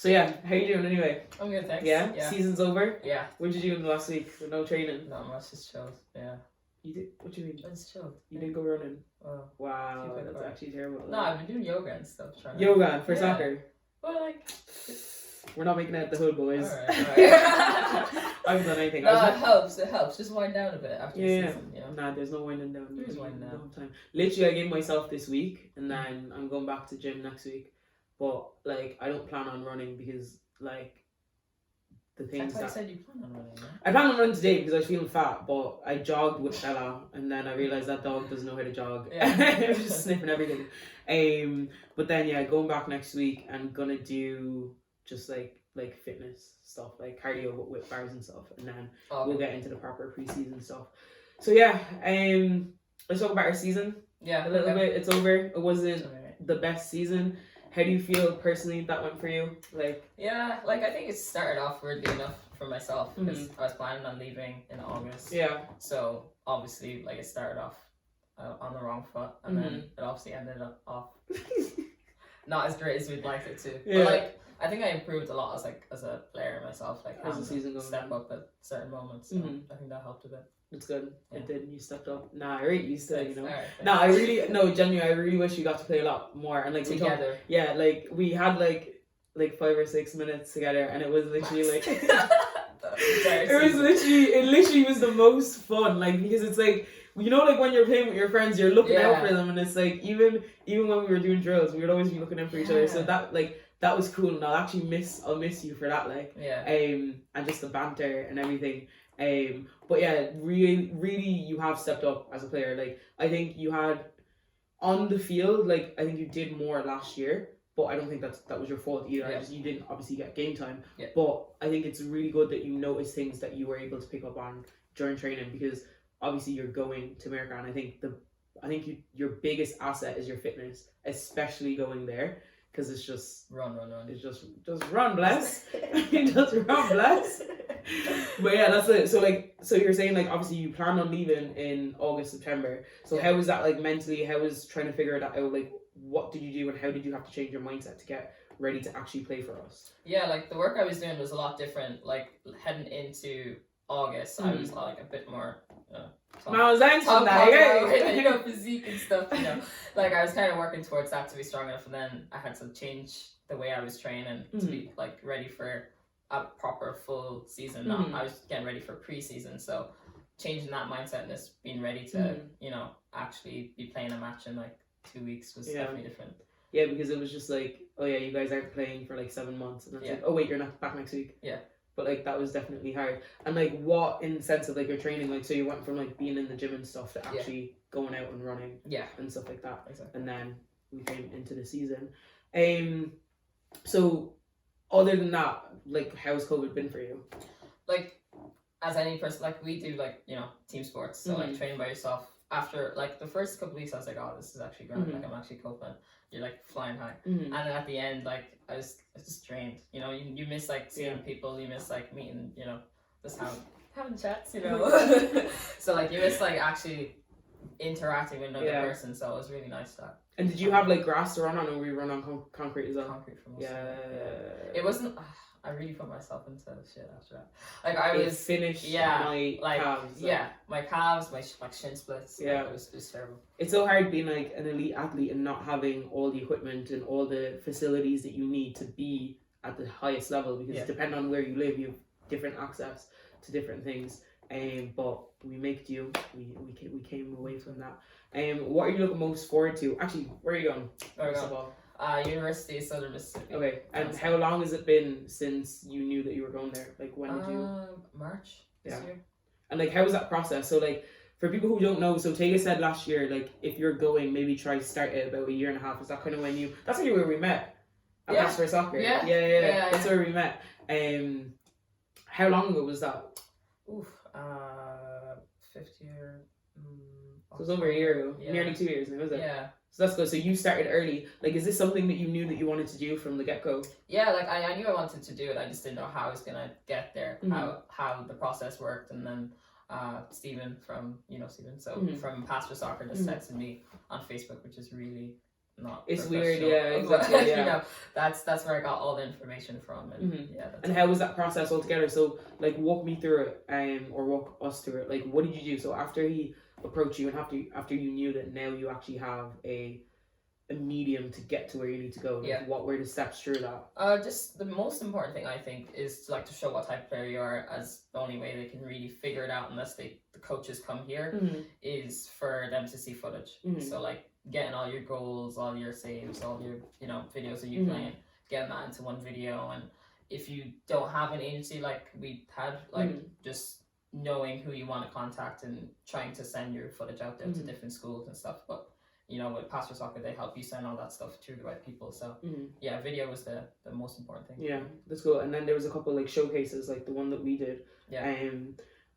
So yeah, how you doing anyway? I'm good, thanks. Yeah? Season's over? Yeah. What did you do in the last week with no training? Not much, just chilled. Yeah. You did? What do you mean? Just chilled. You didn't go running? Oh. Wow, that's actually terrible. No, I've been doing yoga and stuff. Yoga for soccer? Well, like... We're not making it the hood, boys. Alright. I haven't done anything. No, it helps. Just wind down a bit after the season, you know? Nah, there's no winding down. There is winding down. No time. Literally, I gave myself this week, and then I'm going back to gym next week. But, like, I don't plan on running because, like, the things I thought you said you plan on running, yeah? I plan on running today because I was feeling fat, but I jogged with Bella, and then I realised that dog doesn't know how to jog. I was just sniffing everything. But then, yeah, going back next week, I'm gonna do just, like fitness stuff, like cardio but with bars and stuff, and then we'll get into the proper pre-season stuff. So yeah, let's talk about our season. Yeah, a little bit. It's over. It wasn't the best season. How do you feel personally that went for you? Yeah, I think it started off weirdly enough for myself because I was planning on leaving in August. Yeah. So obviously, it started off on the wrong foot, and then it obviously ended up off not as great as we'd like it to. Yeah. But I think I improved a lot as a player myself. As the season goes step up at certain moments. So I think that helped a bit. It's good. Yeah. It did. You stepped up. Nah, I really used to, you know. Right, Nah, genuinely, I really wish you got to play a lot more. And together. We had like 5 or 6 minutes together, and it was literally like it literally was the most fun. Because it's when you're playing with your friends, you're looking out for them, and it's even when we were doing drills, we would always be looking out for each other. So that was cool, and I'll miss you for that, and just the banter and everything. But yeah, really, you have stepped up as a player. I think you had on the field, I think you did more last year, but I don't think that was your fault either. Yeah. You didn't obviously get game time. Yeah. But I think it's really good that you notice things that you were able to pick up on during training, because obviously you're going to America, and I think your biggest asset is your fitness, especially going there. Because it's just run. It's just run, bless. Just run, bless. But yeah, that's it. So you're saying obviously you plan on leaving in August, September. So how was that mentally? How was trying to figure that out? What did you do, and how did you have to change your mindset to get ready to actually play for us? Yeah, the work I was doing was a lot different. Heading into August, I was a bit more. Physique and stuff, I was kind of working towards that to be strong enough, and then I had to change the way I was training to be ready for a proper full season. I was getting ready for pre-season, so changing that mindset and just being ready to actually be playing a match in 2 weeks was definitely different. Yeah, because it was just oh yeah, you guys aren't playing for 7 months, and it's oh wait, you're not back next week. Yeah. But that was definitely hard. And what in the sense of your training, so you went from being in the gym and stuff to actually going out and running and stuff like that. Exactly. And then we came into the season. So other than that, how's COVID been for you? As any person, we do team sports, so training by yourself. After the first couple of weeks, I was oh, this is actually great. I'm actually coping. You're flying high, and then at the end, I was just drained. You miss seeing people. You miss meeting. Just having chats. So you miss you interacting with another person. So it was really nice that. And did you have grass to run on, or were you run on concrete as well? Concrete for most of it. It wasn't. I really put myself into shit after that. I was finished. My calves. My calves, my shin splits. It was terrible. It's so hard being an elite athlete and not having all the equipment and all the facilities that you need to be at the highest level, because depending on where you live, you have different access to different things. But we make do. We came away from that. What are you looking most forward to? Actually, where are you going? First of all. University of Southern Mississippi. Okay, and how long has it been since you knew that you were going there? When did you? March this year. And how was that process? So for people who don't know, so Tega said last year, if you're going, maybe try to start it about 1.5 years. Is that kind of when you? That's where we met. At Pass for Soccer. Yeah. That's where we met. How long ago was that? Fifth year. So it was over a year ago. Nearly 2 years now, was it? Yeah. So that's good. So you started early. Is this something that you knew that you wanted to do from the get-go? Yeah, I knew I wanted to do it. I just didn't know how I was going to get there, how the process worked. And then Stephen from, Stephen, from Pass for Soccer just texted me on Facebook, which is really not. It's weird, yeah, exactly. But, yeah. you know, that's where I got all the information from, and yeah. And how was that process altogether? So, like, walk me through it, or walk us through it. Like, what did you do? So after he approached you, and after you knew that now you actually have a medium to get to where you need to go. Like, what were the steps through that? Just the most important thing I think is to show what type of player you are, as the only way they can really figure it out unless the coaches come here is for them to see footage. So like getting all your goals, all your saves, all your videos of you playing, getting that into one video. And if you don't have an agency like we had, just knowing who you want to contact and trying to send your footage out there to different schools and stuff. But with Pastor Soccer, they help you send all that stuff to the right people. So yeah, video was the most important thing. Yeah, that's cool. And then there was a couple like showcases, like the one that we did. Yeah.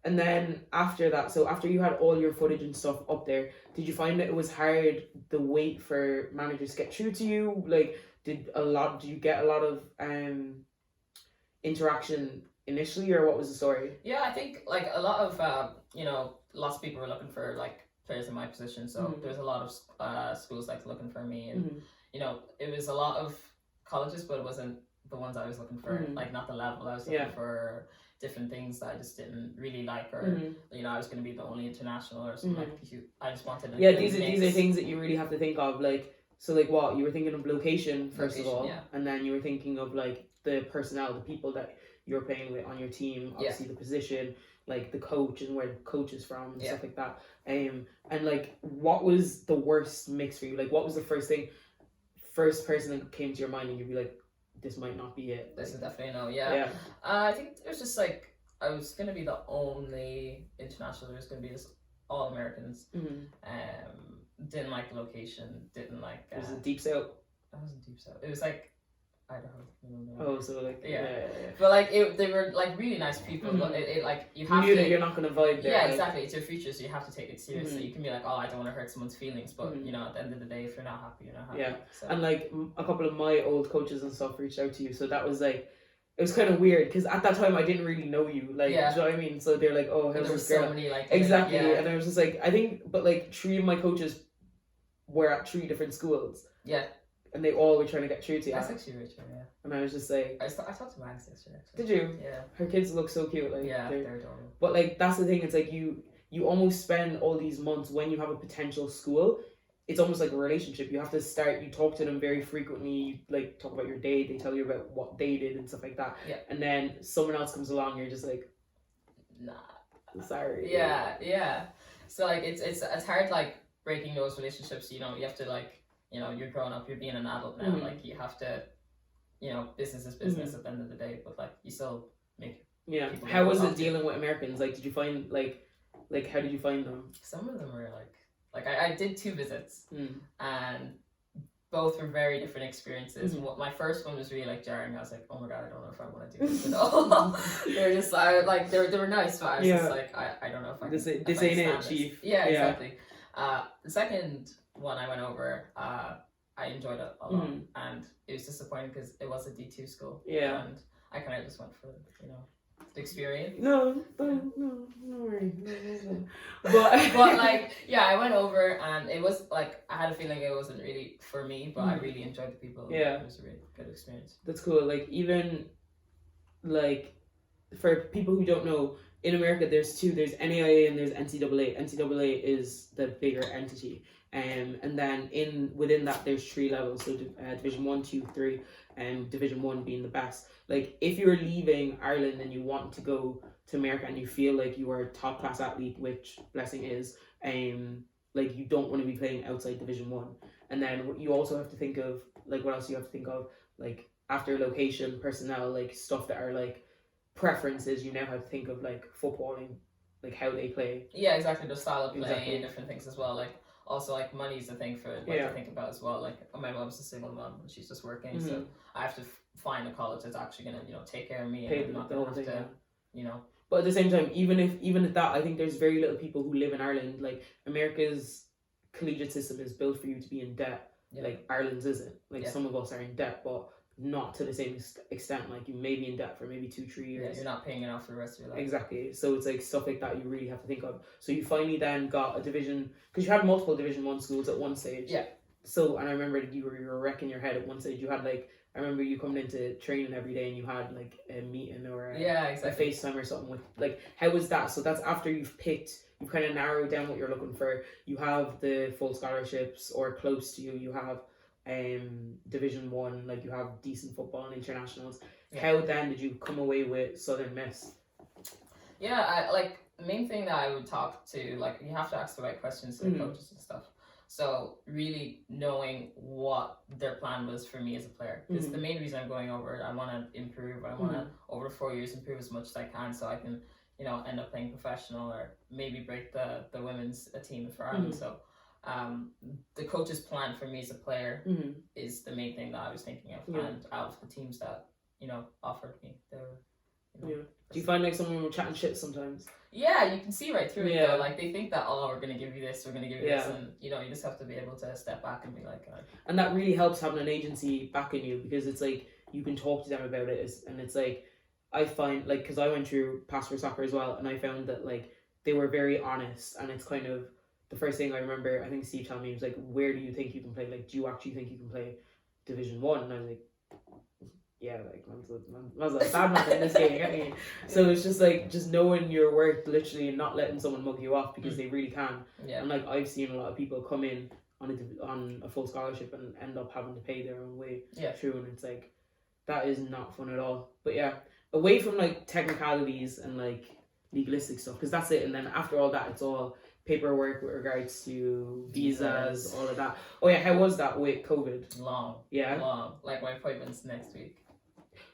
And then after that, so after you had all your footage and stuff up there, did you find that it was hard the wait for managers to get through to you? Like, did you get a lot of interaction initially, or what was the story? Yeah, I think like a lot of lots of people were looking for like players in my position, so there was a lot of schools like looking for me, and it was a lot of colleges, but it wasn't the ones I was looking for, like not the level I was looking for. Different things that I just didn't really like, or I was going to be the only international or something like I just wanted to these are things that you really have to think of, like, so like what you were thinking of location first of all, and then you were thinking of like the personnel, the people that you're playing with on your team, obviously the position, like the coach and where the coach is from and stuff like that. And like, what was the worst mix for you? Like, what was the first person that came to your mind and you'd be like, this might not be it? This is definitely no. Yeah. I think it was just like I was gonna be the only international. There was gonna be just all Americans. Didn't like the location. Didn't like. Was it deep south? It wasn't deep south. It was like Idaho. Oh, so like yeah. But like they were like really nice people. But it like you have that you're not gonna vibe there. Yeah, like, exactly. It's your future, so you have to take it seriously. You can be like, oh, I don't want to hurt someone's feelings, but at the end of the day, if you're not happy, you're not happy. Yeah, so. And like a couple of my old coaches and stuff reached out to you, so that was like. It was kind of weird because at that time I didn't really know you, like, do you know what I mean? So they're like, "Oh, how's this girl?" So many, like, exactly, and I was just like, I think, but like 3 of my coaches were at 3 different schools. Yeah. And they all were trying to get through to you. That's actually really true, yeah. And I was just like... I talked to Max yesterday, actually. Did you? Yeah. Her kids look so cute. Like, yeah, they're adorable. But, like, that's the thing. It's like you almost spend all these months when you have a potential school. It's almost like a relationship. You have to start... You talk to them very frequently. You, like, talk about your day. They tell you about what they did and stuff like that. Yeah. And then someone else comes along and you're just like... Nah. Sorry. Yeah. So, like, it's hard, like, breaking those relationships. You have to, like... you're growing up, you're being an adult now, like, you have to, business is business at the end of the day, but, like, you still make people. How was it dealing with Americans? Like, did you find, like, how did you find them? Some of them were, like I did 2 visits, and both were very different experiences. My first one was really, like, jarring. I was like, oh my god, I don't know if I want to do this at all. They were just, like, they were nice, but I was just like, I don't know if I can. This ain't it, chief. Yeah, exactly. The second one I went over, I enjoyed it a lot, and it was disappointing because it was a D2 school. Yeah. And I kind of just went for, the experience. No worry. No. But like, yeah, I went over and it was like, I had a feeling it wasn't really for me, but I really enjoyed the people. Yeah. It was a really good experience. That's cool. Like, even, like, for people who don't know, in America there's 2, there's NAIA and there's NCAA. NCAA is the bigger entity. And then within that there's 3 levels, so Division 1, 2, 3, and Division 1 being the best. Like, if you're leaving Ireland and you want to go to America and you feel like you are a top class athlete, which Blessing is, like, you don't want to be playing outside Division 1. And then you also have to think of, like, what else you have to think of, like, after location, personnel, like, stuff that are, like, preferences. You now have to think of, like, footballing, like, how they play. Yeah, exactly, the style of play and different things as well. Like, also, like, money's a thing for to think about as well. Like, my mom's a single mom and she's just working, so I have to find a college that's actually gonna take care of me, and I'm not gonna have to But at the same time, even at that, I think there's very little people who live in Ireland. Like, America's collegiate system is built for you to be in debt. Like, Ireland's isn't. Like, some of us are in debt, but not to the same extent. Like, you may be in debt for maybe 2-3 years. Yeah, you're not paying enough for the rest of your life. Exactly. So it's like stuff like that you really have to think of. So you finally then got a division, because you had multiple Division 1 schools at one stage. Yeah. so, and I remember that you were wrecking your head at one stage. You had like, I remember you coming into training every day and you had like a meeting or a FaceTime or something with, like, how was that? So that's after you've kind of narrowed down what you're looking for. You have the full scholarships or close to you. You have Division 1, like you have decent football and internationals. Yeah. How then did you come away with Southern Miss? Yeah, the main thing that I would talk to, like, you have to ask the right questions to the coaches and stuff. So really knowing what their plan was for me as a player. Because the main reason I'm going over, I want to improve. I want to, over 4 years, improve as much as I can so I can, end up playing professional or maybe break the women's team for Ireland. So the coach's plan for me as a player is the main thing that I was thinking of. And out of the teams that, offered me, they were, Do you find like someone were chatting shit sometimes? Yeah, you can see right through it though. Like they think that, oh, we're gonna give you this, we're gonna give you this, and you just have to be able to step back and be like. And that really helps having an agency backing you, because it's like you can talk to them about it, and it's like I find, like, because I went through Passport Soccer as well, and I found that like they were very honest, and it's kind of the first thing I remember. I think Steve told me, he was like, "Where do you think you can play? Like, do you actually think you can play Division 1?" And I was like, yeah, like man's a bad man in this game. So it's just like just knowing your worth, literally, and not letting someone mug you off, because they really can. Yeah. And like I've seen a lot of people come in on a full scholarship and end up having to pay their own way through, and it's like that is not fun at all. But yeah, away from like technicalities and like legalistic stuff, because that's it. And then after all that, it's all paperwork with regards to visas, all of that. Oh yeah, how was that with COVID? Long. Like my appointment's next week.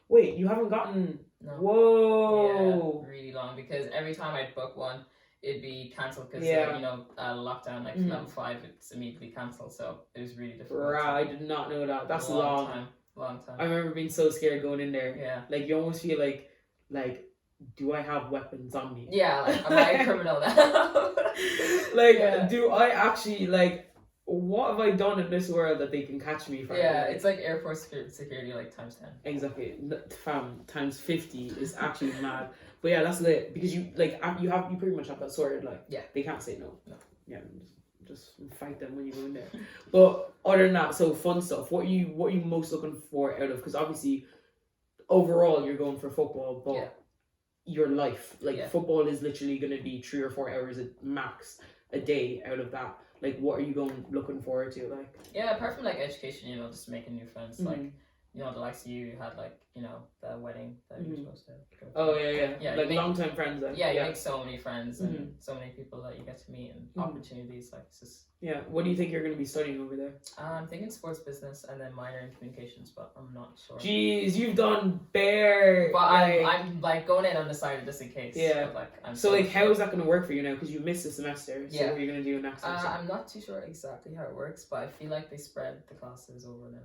Wait, you haven't gotten... No. Whoa! Yeah, really long, because every time I'd book one, it'd be cancelled because, lockdown, like level 5, it's immediately cancelled, so it was really difficult. Right, I did not know that. That's long. Long time. I remember being so scared going in there. Yeah. Like, you almost feel like, do I have weapons on me? Yeah, like, am I a criminal now? Do I actually, what have I done in this world that they can catch me for? Yeah, it's like airport security, like times 10. Exactly. Fam, times 50 is actually mad. But yeah, that's lit, because you pretty much have that sorted. Like, they can't say no. No. Yeah, just fight them when you go in there. But other than that, so fun stuff. What are you most looking for out of? Because obviously, overall, you're going for football, but your life, football is literally going to be 3 or 4 hours at max a day out of that. Like, what are you looking forward to? Like, yeah, apart from like education, just making new friends. Like, the likes of you had like, the wedding that you were supposed to go to. Oh yeah. Like long-time friends then. Yeah, you make so many friends and so many people that you get to meet, and opportunities. Like, it's just. Yeah. What do you think you're going to be studying over there? I'm thinking sports business and then minor in communications, but I'm not sure. Jeez, you've done bare. But I'm like going in undecided just in case. Yeah. But, how is that going to work for you now? Because you missed a semester. So what are you going to do next semester? I'm not too sure exactly how it works, but I feel like they spread the classes over the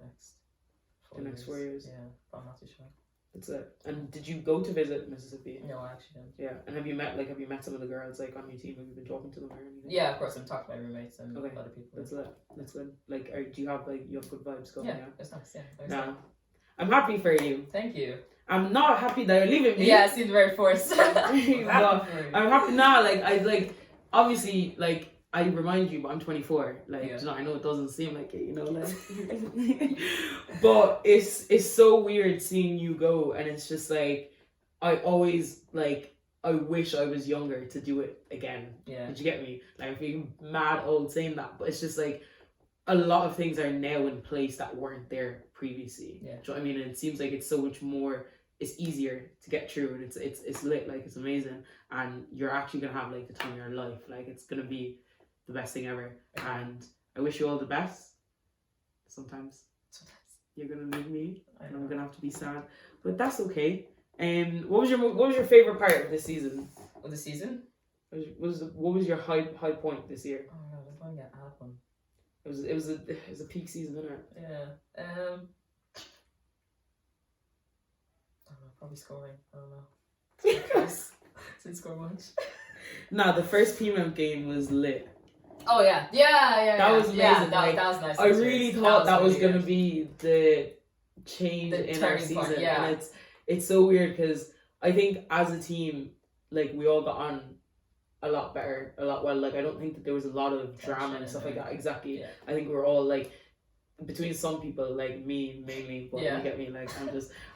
next 4 years. Yeah, but I'm not too sure. That's it. And did you go to visit Mississippi? No, I actually didn't. Yeah. And have you met some of the girls on your team? Have you been talking to them or anything? Yeah, of course. I'm talking to my roommates and other people. That's it. That's good. Like, do you have good vibes going? Yeah, it's nice. Yeah. I'm happy for you. Thank you. I'm not happy that you're leaving me. Yeah, it seems very forced. I'm happy now. Obviously, I remind you, but I'm 24. I know it doesn't seem like it, but it's so weird seeing you go, and it's just like I always I wish I was younger to do it again. Yeah. Did you get me? I'm feeling mad old saying that, but it's just like a lot of things are now in place that weren't there previously. Yeah. Do you know what I mean? And it seems like it's so much more. It's easier to get through, and it's lit. It's amazing, and you're actually gonna have the time of your life. It's gonna be the best thing ever, and I wish you all the best. Sometimes you're gonna leave me, and I'm gonna have to be sad, but that's okay. What was your favorite part of this season? Of the season? What was your high point this year? Oh my god, I'm going to get add one. It was a peak season, wasn't it? Yeah. I don't know. Probably scoring. I don't know. Didn't score much. Nah, the first PMM game was lit. Oh yeah. That was amazing. Yeah, that was nice. I really thought that was gonna be the change in our season. Point, yeah. And it's so weird because I think as a team, we all got on a lot better, a lot well. I don't think that there was a lot of drama and stuff like that. Exactly. Yeah. I think we were all between some people, like me mainly, but you get me, like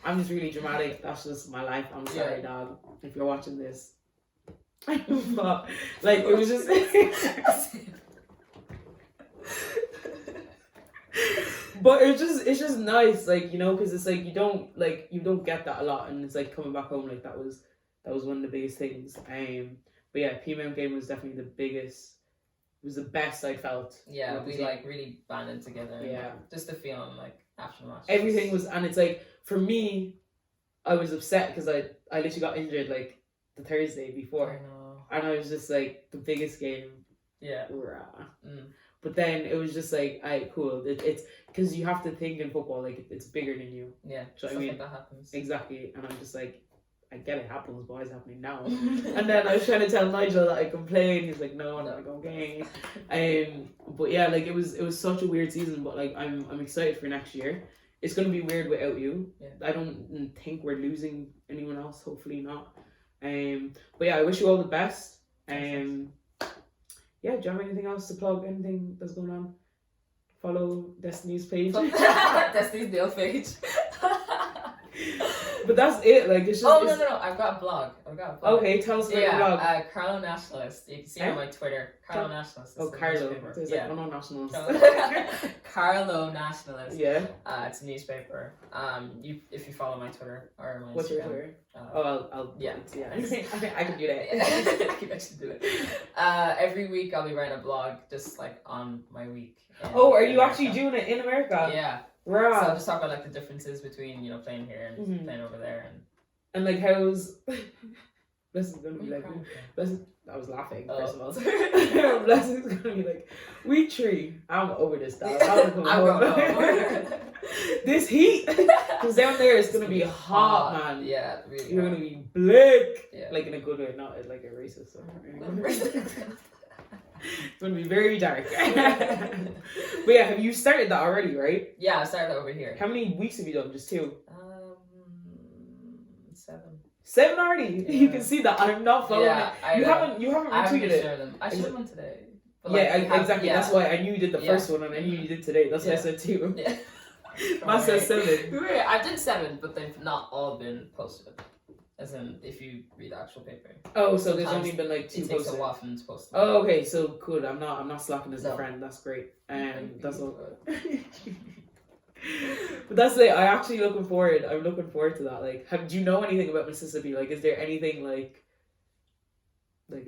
I'm just really dramatic. That's just my life. I'm sorry, dog, if you're watching this. But like it was just but it's just nice, like, you know, because it's like you don't get that a lot, and it's like coming back home, like that was one of the biggest things. But yeah, PMM game was definitely the biggest. It was the best I felt. Yeah, we like really banded together. Yeah, just the feeling like after the match. Everything was, and it's like for me, I was upset because I literally got injured like the Thursday before, and I was just like the biggest game. Yeah. But then it was just like, cool. It's because you have to think in football like it's bigger than you. Yeah. So I mean, like that happens. Exactly, and I'm just like, I get it happens, but why is it happening now? And then I was trying to tell Nigel that I can play, and he's like, no, I'm not going game. But yeah, like it was such a weird season, but like I'm excited for next year. It's gonna be weird without you. Yeah. I don't think we're losing anyone else. Hopefully not. But yeah, I wish you all the best. Yeah, do you have anything else to plug? Anything that's going on? Follow Destiny's page. Destiny's Dale page. But that's it. Like it's just. Oh no! I've got a blog. Okay, tell us about your blog. Carlo Nationalist. You can see on my Twitter. Carlo Nationalist. Carlo. There's like no nationalist. Carlo Nationalist. Yeah. It's a newspaper. If you follow my Twitter or my What's Instagram, your Twitter? I'll yeah. I can do that. I can actually do it. Every week I'll be writing a blog just like on my week. Are you actually doing it in America? Yeah. Right. So I'll just talk about like the differences between, you know, playing here and playing over there, and like how's this is gonna be like I was laughing first of all. Blessing's gonna be like, week 3, I'm over this dog. I'm going home. This heat, because down there it's gonna be hot, man. Yeah, really. You're gonna be blick, like in a good way, not like a racist or it's gonna be very dark. But yeah, have you started that already, right? Yeah, I started over here. How many weeks have you done? Just 2? 7. 7 already? Yeah. You can see that I'm not following it. You haven't retweeted it. I should have one today. But exactly. Yeah. That's why I knew you did the first one, and I knew you did today. That's why I said 2. Yeah. Mine says 7. I did 7, but they've not all been posted. As in, if you read the actual paper. Oh, so there's only been like 2 posted. It takes a while for them to post them. Oh, okay. So good. I'm not slacking as a friend. That's great. That's all. But that's it. I'm looking forward to that. Like, do you know anything about Mississippi? Like, is there anything like that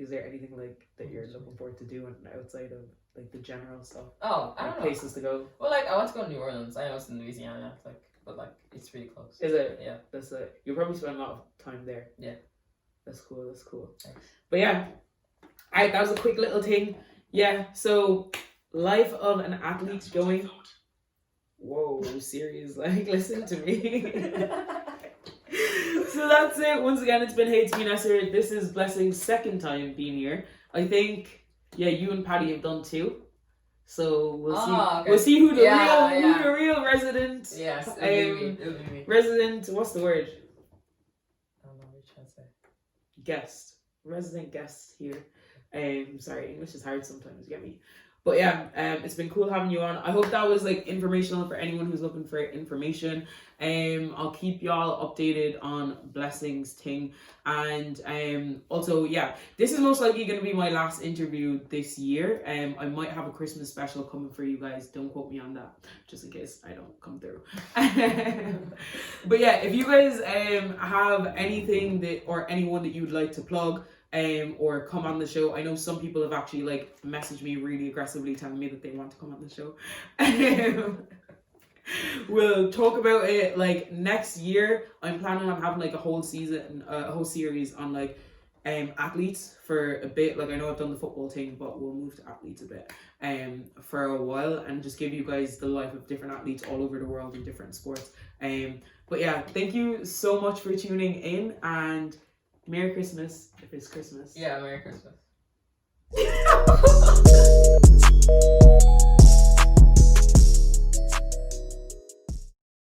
you're looking forward to doing outside of like the general stuff? Oh, I don't know. Places to go. Well, like I want to go to New Orleans. I know it's in Louisiana. But like it's really close. Is it? Yeah. That's it. You'll probably spend a lot of time there. Yeah. That's cool. Thanks. But yeah, that was a quick little thing. Yeah. So, life of an athlete going. Whoa, serious. Like, listen to me. So that's it. Once again, it's been Hey, it's me, Nesser. This is Blessing's 2nd time being here. I think, you and Paddy have done 2. So we'll see. Okay. We'll see who the real resident. Yes, it'll be me. Resident. What's the word? I don't know what you're trying to say. Guest. Resident guest here. Sorry, English is hard sometimes. Get me. But yeah, it's been cool having you on. I hope that was like informational for anyone who's looking for information. I'll keep y'all updated on Blessing's thing. And also, this is most likely going to be my last interview this year. I might have a Christmas special coming for you guys. Don't quote me on that, just in case I don't come through. But yeah, if you guys have anything or anyone that you would like to plug, or come on the show. I know some people have actually like messaged me really aggressively telling me that they want to come on the show. We'll talk about it like next year. I'm planning on having like a whole series on like athletes for a bit. Like I know I've done the football thing, but we'll move to athletes a bit for a while and just give you guys the life of different athletes all over the world in different sports. But yeah, thank you so much for tuning in, and Merry Christmas, if it's Christmas. Yeah, Merry Christmas.